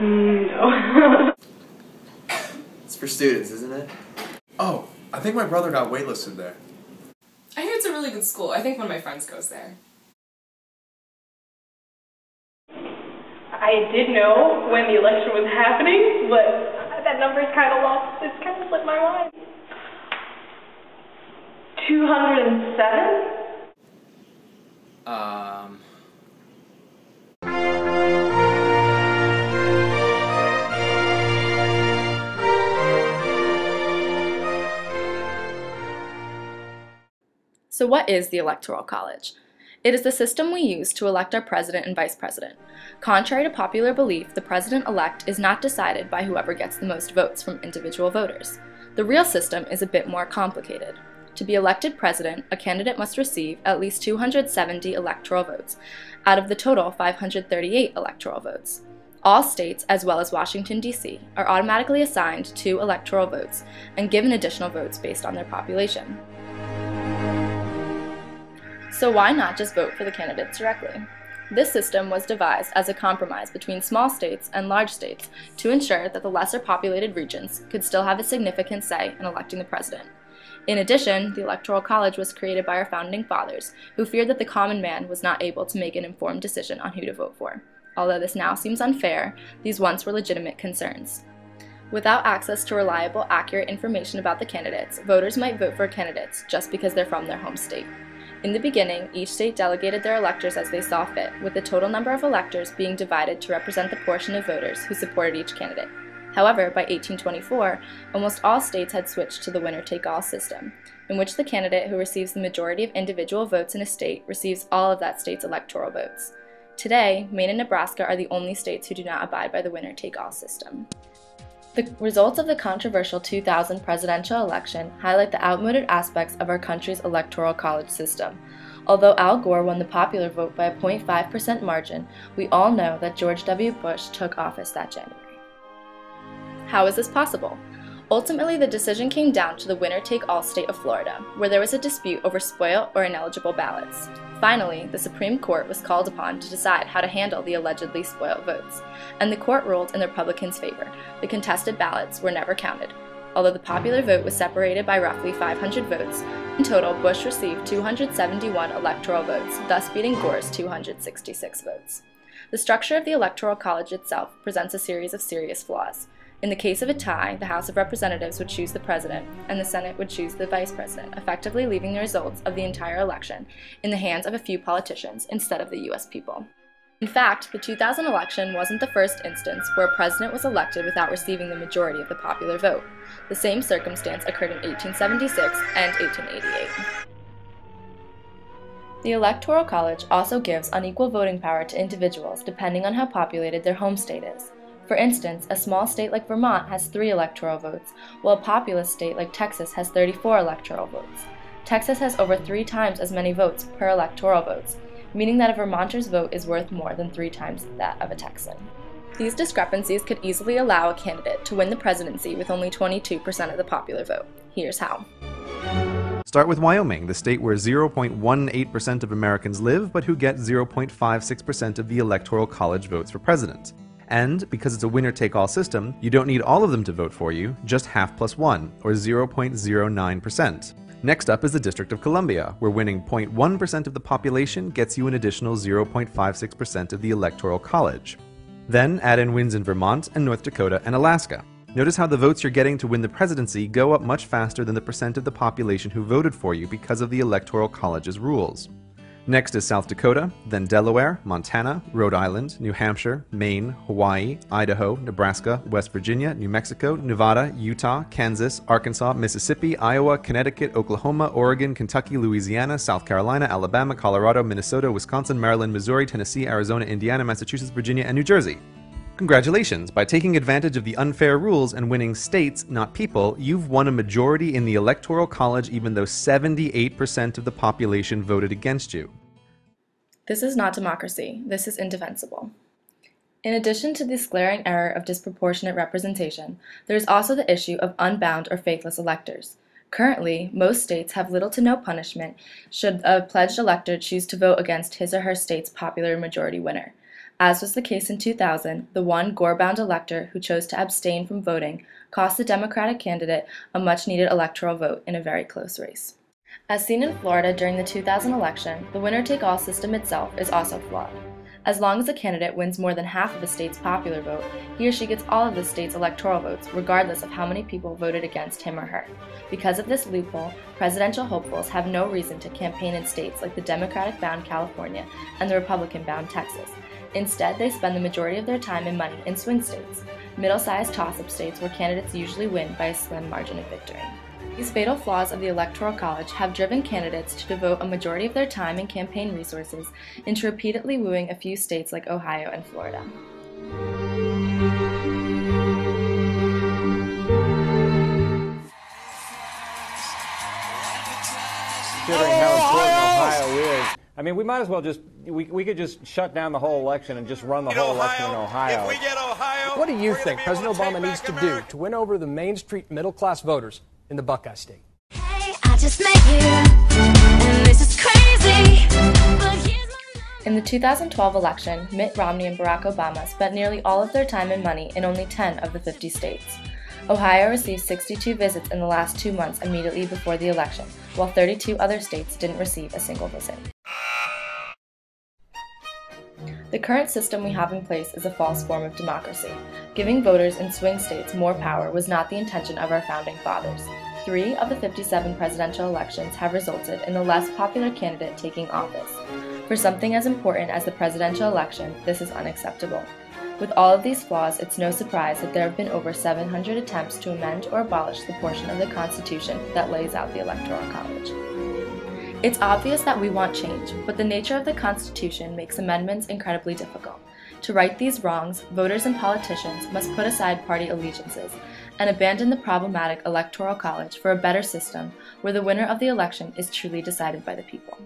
No. It's for students, isn't it? Oh, I think my brother got waitlisted there. I hear it's a really good school. I think one of my friends goes there. I did know when the election was happening, but that number's kind of lost. It's kind of slipped my mind. 207? So what is the Electoral College? It is the system we use to elect our president and vice president. Contrary to popular belief, the president-elect is not decided by whoever gets the most votes from individual voters. The real system is a bit more complicated. To be elected president, a candidate must receive at least 270 electoral votes, out of the total 538 electoral votes. All states, as well as Washington, D.C., are automatically assigned 2 electoral votes and given additional votes based on their population. So why not just vote for the candidates directly? This system was devised as a compromise between small states and large states to ensure that the lesser populated regions could still have a significant say in electing the president. In addition, the Electoral College was created by our founding fathers, who feared that the common man was not able to make an informed decision on who to vote for. Although this now seems unfair, these once were legitimate concerns. Without access to reliable, accurate information about the candidates, voters might vote for candidates just because they're from their home state. In the beginning, each state delegated their electors as they saw fit, with the total number of electors being divided to represent the portion of voters who supported each candidate. However, by 1824, almost all states had switched to the winner-take-all system, in which the candidate who receives the majority of individual votes in a state receives all of that state's electoral votes. Today, Maine and Nebraska are the only states who do not abide by the winner-take-all system. The results of the controversial 2000 presidential election highlight the outmoded aspects of our country's electoral college system. Although Al Gore won the popular vote by a 0.5% margin, we all know that George W. Bush took office that January. How is this possible? Ultimately, the decision came down to the winner-take-all state of Florida, where there was a dispute over spoiled or ineligible ballots. Finally, the Supreme Court was called upon to decide how to handle the allegedly spoiled votes, and the court ruled in the Republicans' favor. The contested ballots were never counted. Although the popular vote was separated by roughly 500 votes, in total, Bush received 271 electoral votes, thus beating Gore's 266 votes. The structure of the Electoral College itself presents a series of serious flaws. In the case of a tie, the House of Representatives would choose the president, and the Senate would choose the vice president, effectively leaving the results of the entire election in the hands of a few politicians instead of the U.S. people. In fact, the 2000 election wasn't the first instance where a president was elected without receiving the majority of the popular vote. The same circumstance occurred in 1876 and 1888. The Electoral College also gives unequal voting power to individuals depending on how populated their home state is. For instance, a small state like Vermont has 3 electoral votes, while a populous state like Texas has 34 electoral votes. Texas has over 3 times as many votes per electoral votes, meaning that a Vermonter's vote is worth more than 3 times that of a Texan. These discrepancies could easily allow a candidate to win the presidency with only 22% of the popular vote. Here's how. Start with Wyoming, the state where 0.18% of Americans live, but who get 0.56% of the Electoral College votes for president. And, because it's a winner-take-all system, you don't need all of them to vote for you, just half plus 1, or 0.09%. Next up is the District of Columbia, where winning 0.1% of the population gets you an additional 0.56% of the Electoral College. Then add in wins in Vermont and North Dakota and Alaska. Notice how the votes you're getting to win the presidency go up much faster than the percent of the population who voted for you because of the Electoral College's rules. Next is South Dakota, then Delaware, Montana, Rhode Island, New Hampshire, Maine, Hawaii, Idaho, Nebraska, West Virginia, New Mexico, Nevada, Utah, Kansas, Arkansas, Mississippi, Iowa, Connecticut, Oklahoma, Oregon, Kentucky, Louisiana, South Carolina, Alabama, Colorado, Minnesota, Wisconsin, Maryland, Missouri, Tennessee, Arizona, Indiana, Massachusetts, Virginia, and New Jersey. Congratulations! By taking advantage of the unfair rules and winning states, not people, you've won a majority in the Electoral College even though 78% of the population voted against you. This is not democracy. This is indefensible. In addition to this glaring error of disproportionate representation, there is also the issue of unbound or faithless electors. Currently, most states have little to no punishment should a pledged elector choose to vote against his or her state's popular majority winner. As was the case in 2000, the one Gore-bound elector who chose to abstain from voting cost the Democratic candidate a much-needed electoral vote in a very close race. As seen in Florida during the 2000 election, the winner-take-all system itself is also flawed. As long as a candidate wins more than half of a state's popular vote, he or she gets all of the state's electoral votes, regardless of how many people voted against him or her. Because of this loophole, presidential hopefuls have no reason to campaign in states like the Democratic-bound California and the Republican-bound Texas. Instead, they spend the majority of their time and money in swing states, middle-sized toss-up states where candidates usually win by a slim margin of victory. These fatal flaws of the Electoral College have driven candidates to devote a majority of their time and campaign resources into repeatedly wooing a few states like Ohio and Florida. Considering how important Ohio is, I mean, we might as well just, we could just shut down the whole election and just run the whole election in Ohio. If we get Ohio, what do you think President Obama needs to do to win over the Main Street middle-class voters in the Buckeye State? Hey, I just met you, and this is crazy, but here's my... In the 2012 election, Mitt Romney and Barack Obama spent nearly all of their time and money in only 10 of the 50 states. Ohio received 62 visits in the last 2 months immediately before the election, while 32 other states didn't receive a single visit. The current system we have in place is a false form of democracy. Giving voters in swing states more power was not the intention of our founding fathers. 3 of the 57 presidential elections have resulted in the less popular candidate taking office. For something as important as the presidential election, this is unacceptable. With all of these flaws, it's no surprise that there have been over 700 attempts to amend or abolish the portion of the Constitution that lays out the Electoral College. It's obvious that we want change, but the nature of the Constitution makes amendments incredibly difficult. To right these wrongs, voters and politicians must put aside party allegiances and abandon the problematic Electoral College for a better system where the winner of the election is truly decided by the people.